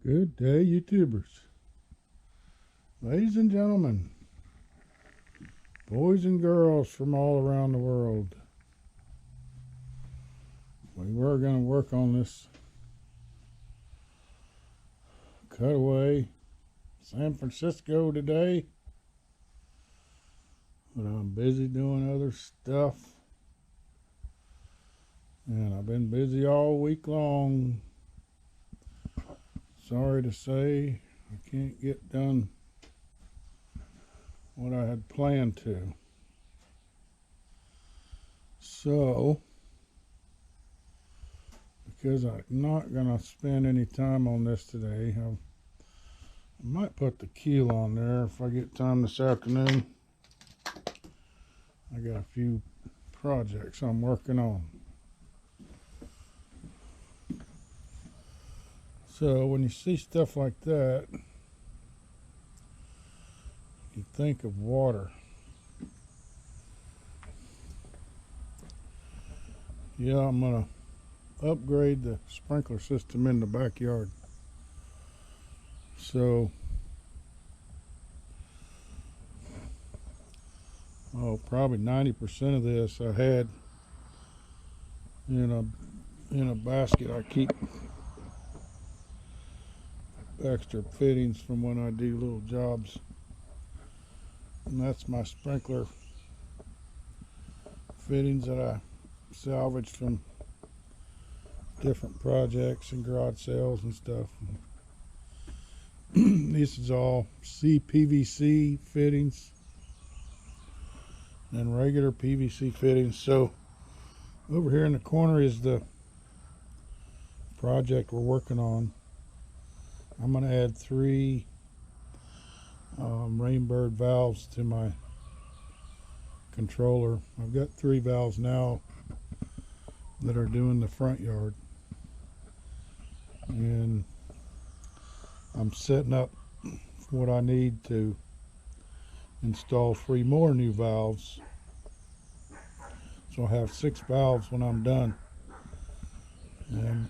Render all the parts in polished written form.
Good day, YouTubers. Ladies and gentlemen, boys and girls from all around the world. We were going to work on this cutaway San Francisco today, but I'm busy doing other stuff, and I've been busy all week long. Sorry to say, I can't get done what I had planned to. So, because I'm not going to spend any time on this today, I might put the keel on there if I get time this afternoon. I got a few projects I'm working on. So when you see stuff like that, you think of water. Yeah, I'm going to upgrade the sprinkler system in the backyard. So, probably 90% of this I had in a basket. I keep extra fittings from when I do little jobs, and that's my sprinkler fittings that I salvaged from different projects and garage sales and stuff. This is all CPVC fittings and regular PVC fittings. So over here in the corner is the project we're working on. I'm going to add 3 Rainbird valves to my controller. I've got 3 valves now that are doing the front yard, and I'm setting up what I need to install 3 more new valves. So I'll have 6 valves when I'm done, and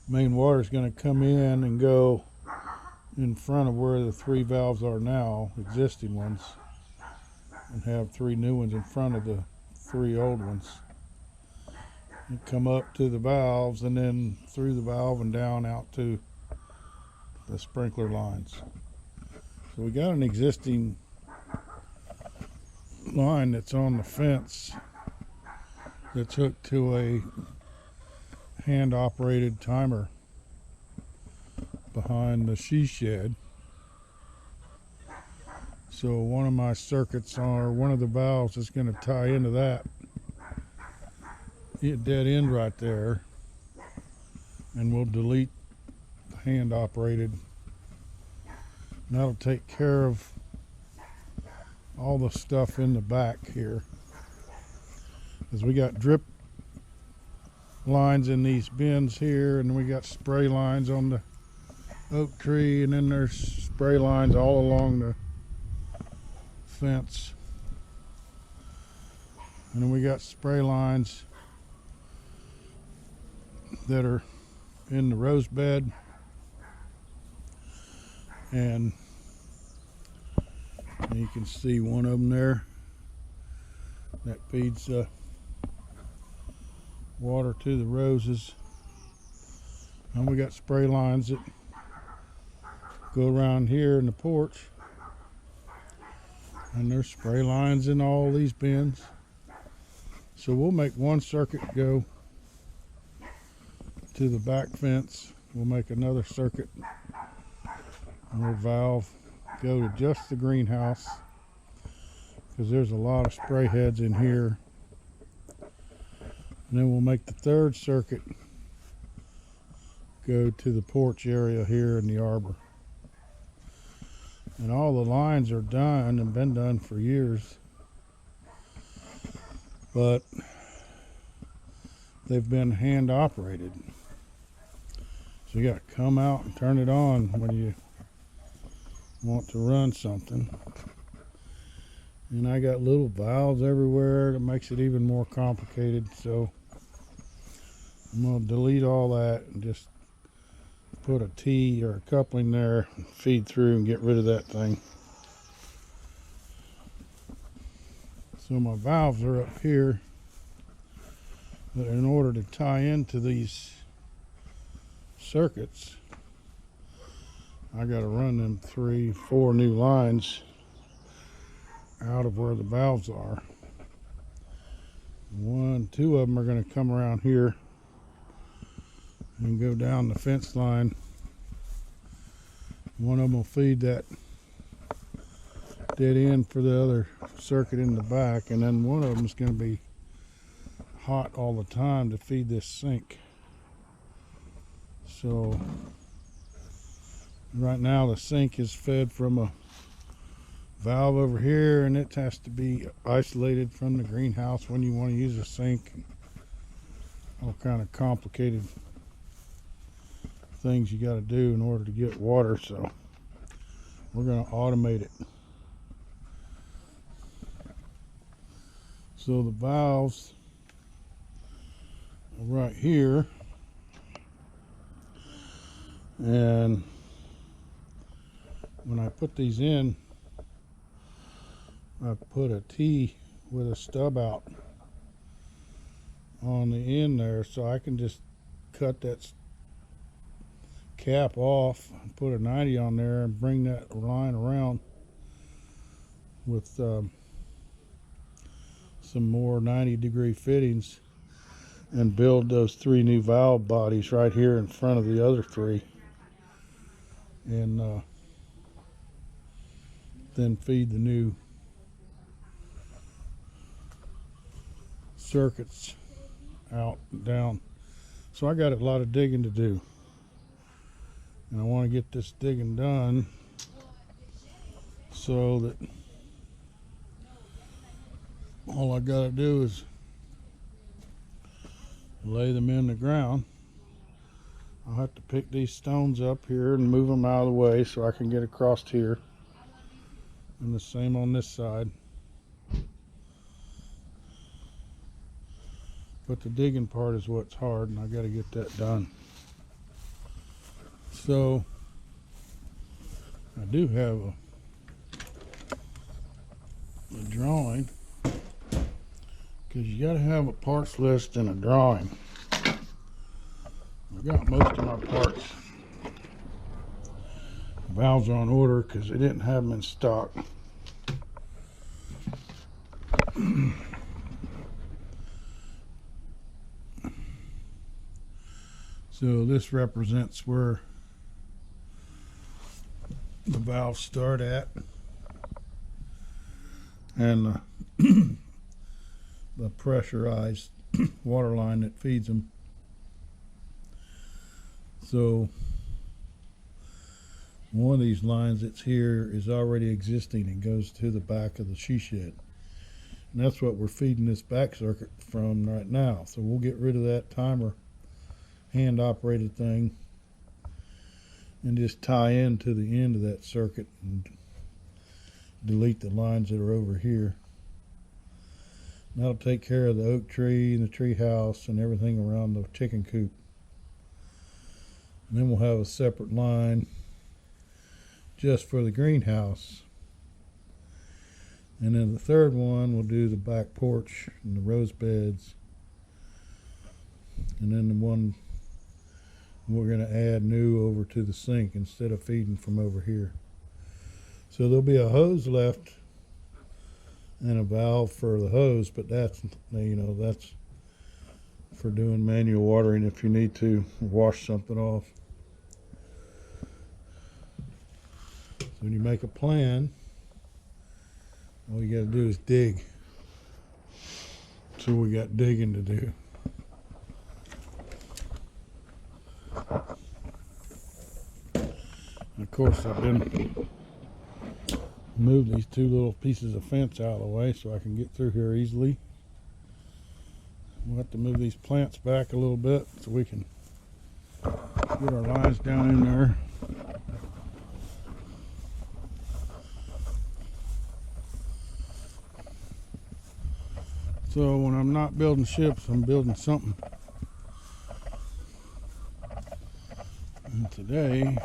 main water is going to come in and go in front of where the 3 valves are now, existing ones, and have 3 new ones in front of the 3 old ones. And come up to the valves and then through the valve and down out to the sprinkler lines. So we got an existing line that's on the fence that's hooked to a hand operated timer behind the she shed. So one of my circuits, or one of the valves, is going to tie into that. Hit dead end right there, and we'll delete the hand operated. And that'll take care of all the stuff in the back here, because we got drip lines in these bins here, and we got spray lines on the oak tree, and then there's spray lines all along the fence, and then we got spray lines that are in the rose bed, and you can see one of them there that feeds water to the roses. And we got spray lines that go around here in the porch, and there's spray lines in all these bins. So we'll make one circuit go to the back fence. We'll make another circuit or valve go to just the greenhouse, because there's a lot of spray heads in here. And then we'll make the 3rd circuit go to the porch area here in the arbor. And all the lines are done and been done for years, but they've been hand operated. So you got to come out and turn it on when you want to run something. And I got little valves everywhere that makes it even more complicated. So I'm going to delete all that and just put a T or a coupling there, feed through and get rid of that thing. So my valves are up here, but in order to tie into these circuits, I got to run them 3-4 new lines out of where the valves are. 2 of them are going to come around here and go down the fence line. One of them will feed that dead end for the other circuit in the back, and then one of them is going to be hot all the time to feed this sink. So right now the sink is fed from a valve over here, and it has to be isolated from the greenhouse when you want to use a sink. All kind of complicated things you got to do in order to get water, so we're going to automate it. So the valves are right here, and when I put these in, I put a T with a stub out on the end there, so I can just cut that cap off and put a 90 on there and bring that line around with some more 90-degree fittings and build those 3 new valve bodies right here in front of the other 3, and then feed the new circuits out and down. So I got a lot of digging to do, and I want to get this digging done so that all I got to do is lay them in the ground. I'll have to pick these stones up here and move them out of the way so I can get across here, and the same on this side. But the digging part is what's hard, and I got to get that done. So I do have a drawing, because you got to have a parts list and a drawing. I got most of my parts. The valves are on order because they didn't have them in stock. So this represents where the valves start at, and the pressurized water line that feeds them. So one of these lines that's here is already existing and goes to the back of the she shed, and that's what we're feeding this back circuit from right now. So we'll get rid of that timer hand operated thing and just tie into the end of that circuit and delete the lines that are over here. And that'll take care of the oak tree and the tree house and everything around the chicken coop. And then we'll have a separate line just for the greenhouse. And then the third one we'll do the back porch and the rose beds. And then the one we're going to add new over to the sink instead of feeding from over here. So there'll be a hose left and a valve for the hose, but that's, you know, that's for doing manual watering if you need to wash something off. So when you make a plan, all you got to do is dig. So we got digging to do. Of course, I've been move these 2 little pieces of fence out of the way so I can get through here easily. We'll have to move these plants back a little bit so we can get our lines down in there. So when I'm not building ships, I'm building something. today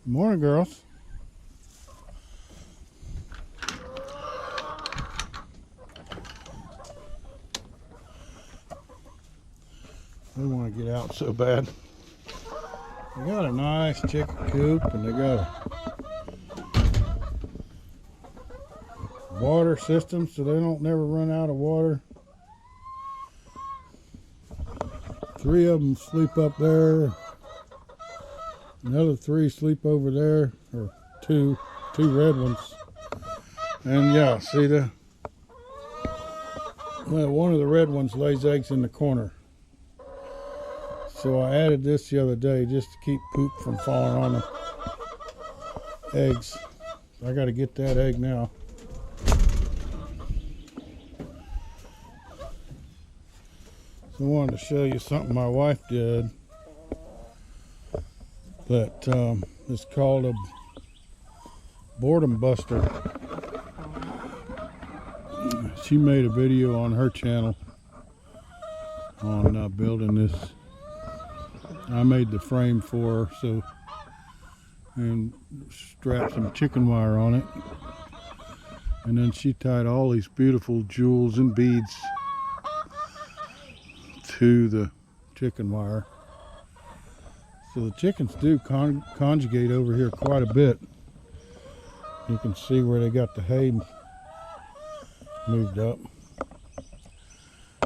morning, girls. They want to get out so bad. They got a nice chicken coop, and they got a water system so they don't never run out of water. 3 of them sleep up there. Another 3 sleep over there, or two red ones. And yeah, see one of the red ones lays eggs in the corner. So I added this the other day just to keep poop from falling on the eggs. I got to get that egg now. So I wanted to show you something my wife did that is called a boredom buster. She made a video on her channel on building this. I made the frame for her, and strapped some chicken wire on it, and then she tied all these beautiful jewels and beads to the chicken wire. So the chickens do conjugate over here quite a bit. You can see where they got the hay moved up.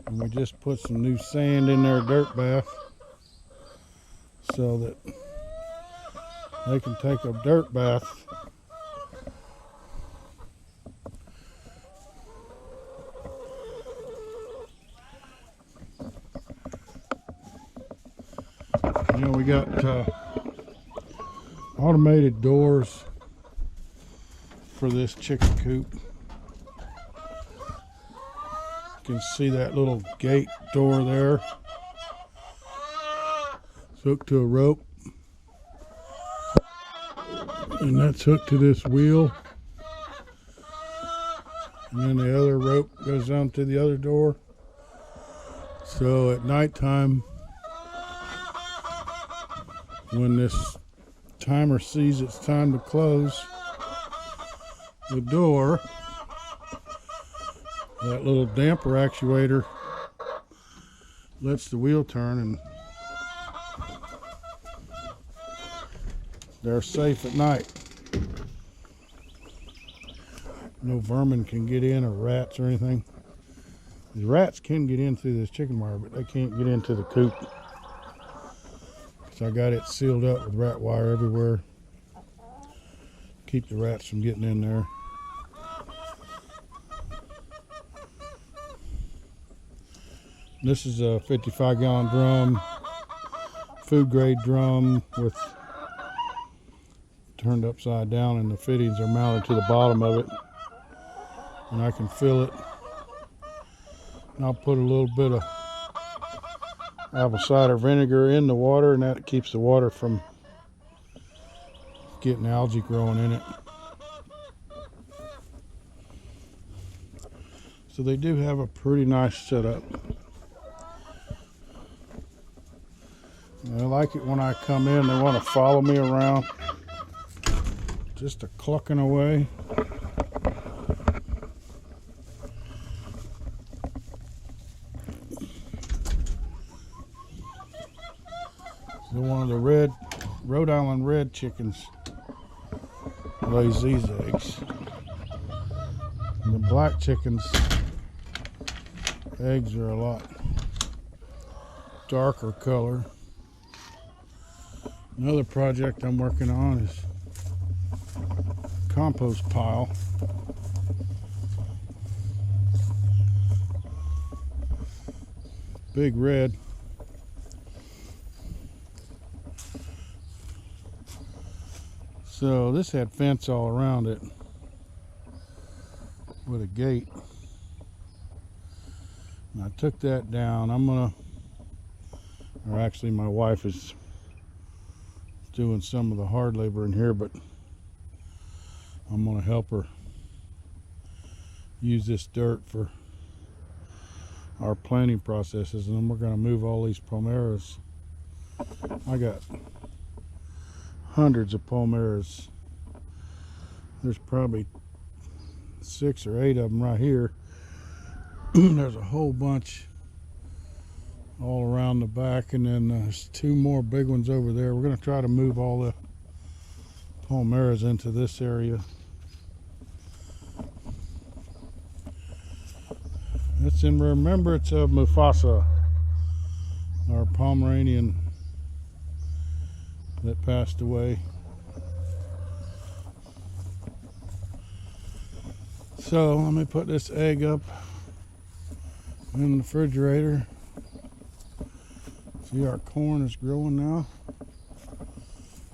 And we just put some new sand in their dirt bath so that they can take a dirt bath. You know, we got automated doors for this chicken coop. You can see that little gate door there. It's hooked to a rope, and that's hooked to this wheel, and then the other rope goes down to the other door. So at nighttime, when this timer sees it's time to close the door, that little damper actuator lets the wheel turn, and they're safe at night. No vermin can get in, or rats or anything. The rats can get in through this chicken wire, but they can't get into the coop. So I got it sealed up with rat wire everywhere. Keep the rats from getting in there. This is a 55-gallon drum, food grade drum with turned upside down, and the fittings are mounted to the bottom of it. And I can fill it. And I'll put a little bit of apple cider vinegar in the water, and that keeps the water from getting algae growing in it. So they do have a pretty nice setup. I like it when I come in, they want to follow me around, just a clucking away. So one of the Rhode Island red chickens lays these eggs. And the black chickens' eggs are a lot darker color. Another project I'm working on is compost pile. Big red. So this had fence all around it with a gate. And I took that down. Or actually my wife is doing some of the hard labor in here, but I'm gonna help her use this dirt for our planting processes, and then we're going to move all these palmeras. I got hundreds of palmeras. There's probably 6 or 8 of them right here. There's a whole bunch all around the back, and then there's 2 more big ones over there. We're going to try to move all the palmeras into this area. It's in remembrance of Mufasa, our Pomeranian that passed away. So let me put this egg up in the refrigerator. See, our corn is growing now.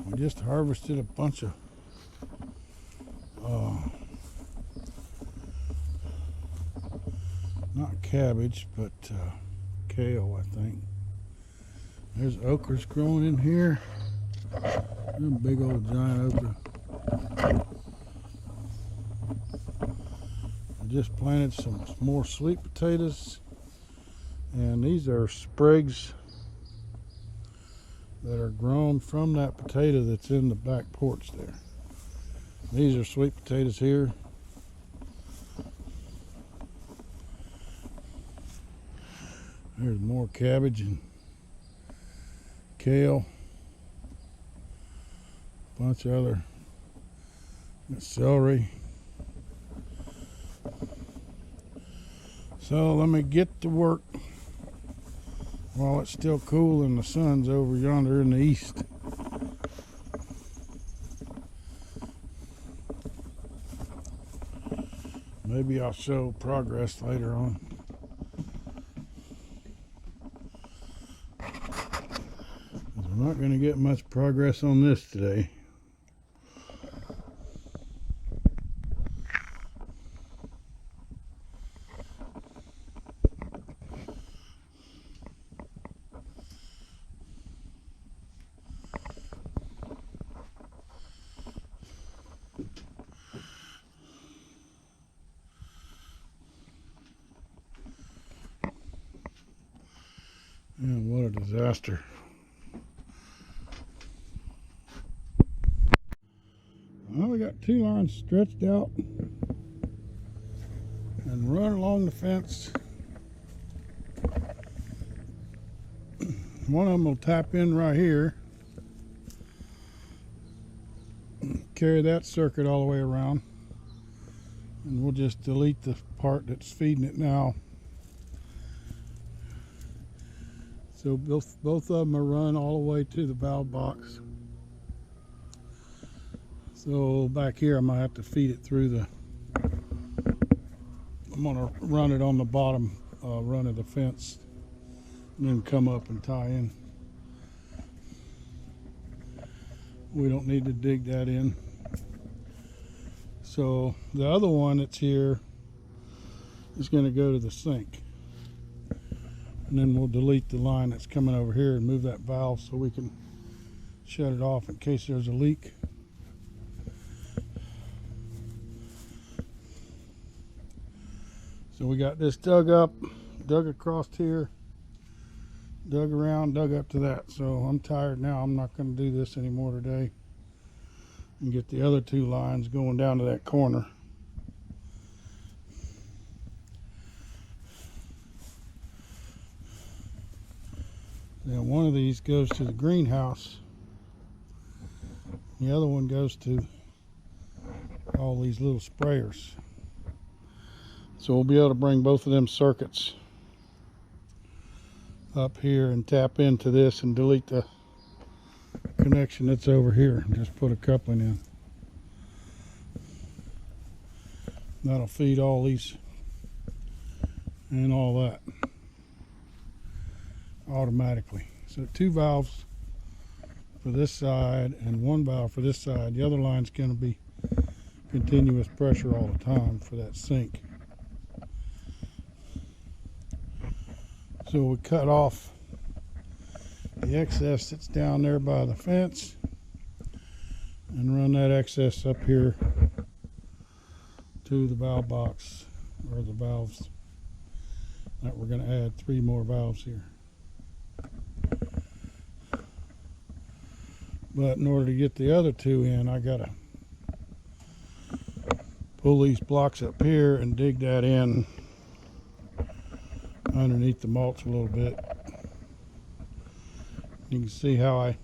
We just harvested a bunch of not cabbage, but kale, I think. There's okras growing in here. Them big old giant okra. I just planted some more sweet potatoes, and these are sprigs that are grown from that potato that's in the back porch there. These are sweet potatoes here. There's more cabbage and kale. A bunch of other celery. So let me get to work while it's still cool and the sun's over yonder in the east. Maybe I'll show progress later on. We're not going to get much progress on this today. And what a disaster. Well, we got 2 lines stretched out and run along the fence. One of them will tap in right here, carry that circuit all the way around, and we'll just delete the part that's feeding it now. So both of them are run all the way to the valve box. So back here I'm gonna have to feed it through the, I'm gonna run it on the bottom run of the fence and then come up and tie in. We don't need to dig that in. So the other one that's here is gonna go to the sink. And then we'll delete the line that's coming over here and move that valve so we can shut it off in case there's a leak. So we got this dug up, dug across here, dug around, dug up to that. So I'm tired now. I'm not going to do this anymore today. And get the other 2 lines going down to that corner. Now one of these goes to the greenhouse. The other one goes to all these little sprayers. So we'll be able to bring both of them circuits up here and tap into this and delete the connection that's over here and just put a coupling in. That'll feed all these and all that automatically. So 2 valves for this side and 1 valve for this side. The other line's going to be continuous pressure all the time for that sink. So we cut off the excess that's down there by the fence and run that excess up here to the valve box or the valves that we're going to add 3 more valves here. But in order to get the other 2 in, I got to pull these blocks up here and dig that in underneath the mulch a little bit. You can see how I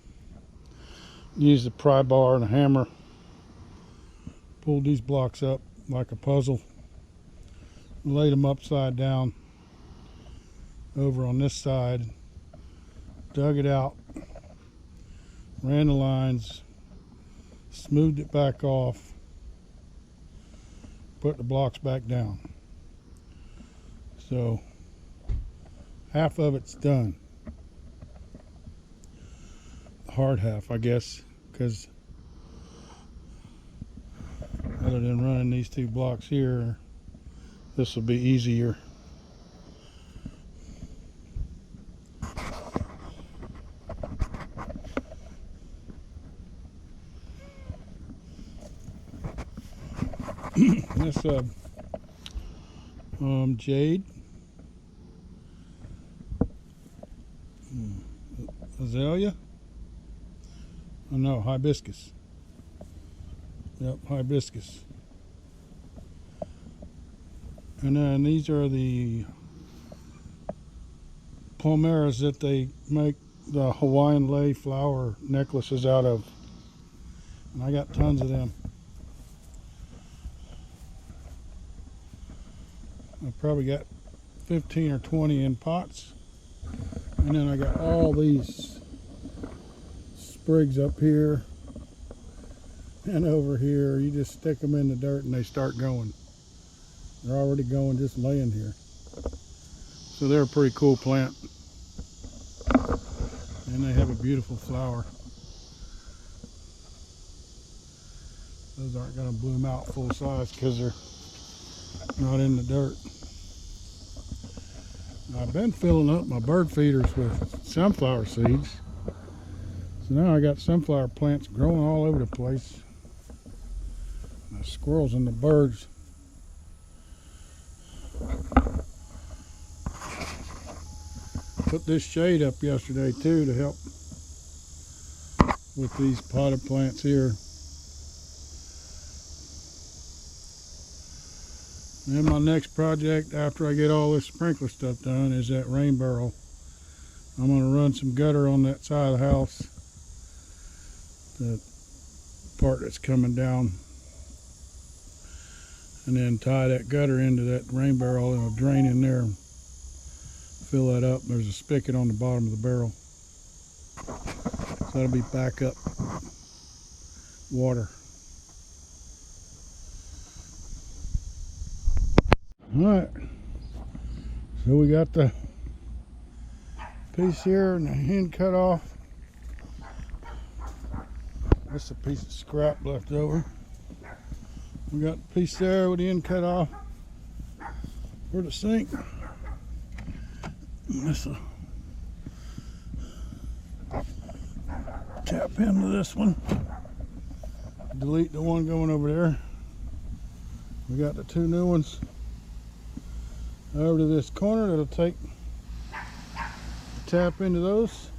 use the pry bar and a hammer, pulled these blocks up like a puzzle, laid them upside down over on this side, dug it out, ran the lines, smoothed it back off, put the blocks back down. So half of it's done. The hard half, I guess, because other than running these 2 blocks here, this will be easier. This jade, azalea, oh no, hibiscus. Yep, hibiscus. And then these are the palmeras that they make the Hawaiian lei flower necklaces out of. And I got tons of them. I probably got 15 or 20 in pots. And then I got all these sprigs up here and over here. You just stick them in the dirt and they start going. They're already going, just laying here. So they're a pretty cool plant. And they have a beautiful flower. Those aren't going to bloom out full size because they're not in the dirt. I've been filling up my bird feeders with sunflower seeds. So now I got sunflower plants growing all over the place. The squirrels and the birds. Put this shade up yesterday too to help with these potted plants here. And then my next project after I get all this sprinkler stuff done is that rain barrel. I'm going to run some gutter on that side of the house, the part that's coming down, and then tie that gutter into that rain barrel and it'll drain in there and fill that up. There's a spigot on the bottom of the barrel, so that'll be backup water. Alright, so we got the piece here and the end cut off. That's a piece of scrap left over. We got the piece there with the end cut off for the sink. This will tap into this one. Delete the one going over there. We got the 2 new ones over to this corner that'll tap into those.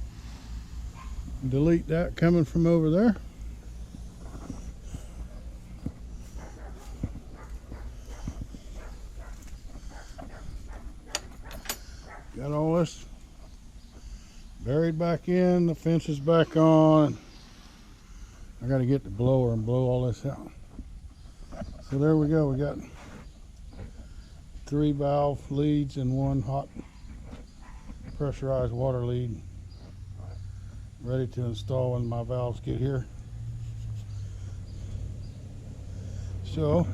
Delete that coming from over there. Got all this buried back in, the fence is back on. I got to get the blower and blow all this out. So there we go, we got 3 valve leads and 1 hot pressurized water lead ready to install when my valves get here. So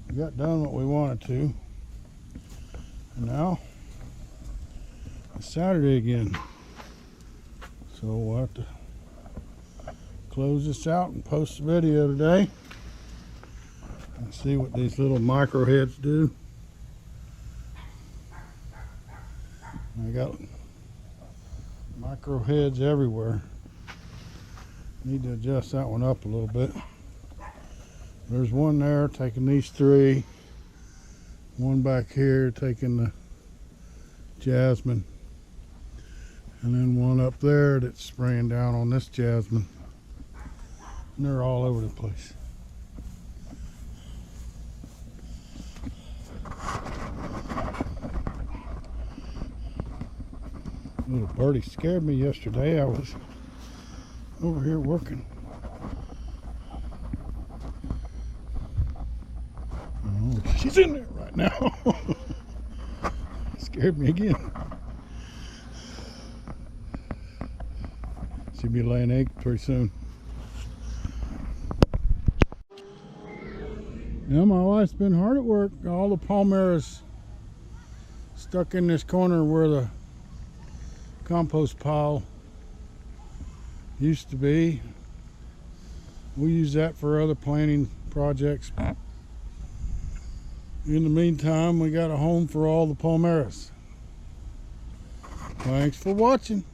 we got done what we wanted to, and now it's Saturday again, so we'll have to close this out and post a video today and see what these little micro heads do. I got micro heads everywhere. Need to adjust that one up a little bit. There's one there taking these 3, One back here taking the jasmine. And then one up there that's spraying down on this jasmine. And they're all over the place. Little birdie scared me yesterday. I was over here working. Oh, she's in there right now. Scared me again. She'll be laying eggs pretty soon. Yeah, my wife's been hard at work. All the palmeras stuck in this corner where the compost pile used to be. We use that for other planting projects. In the meantime, we got a home for all the palmeras. Thanks for watching.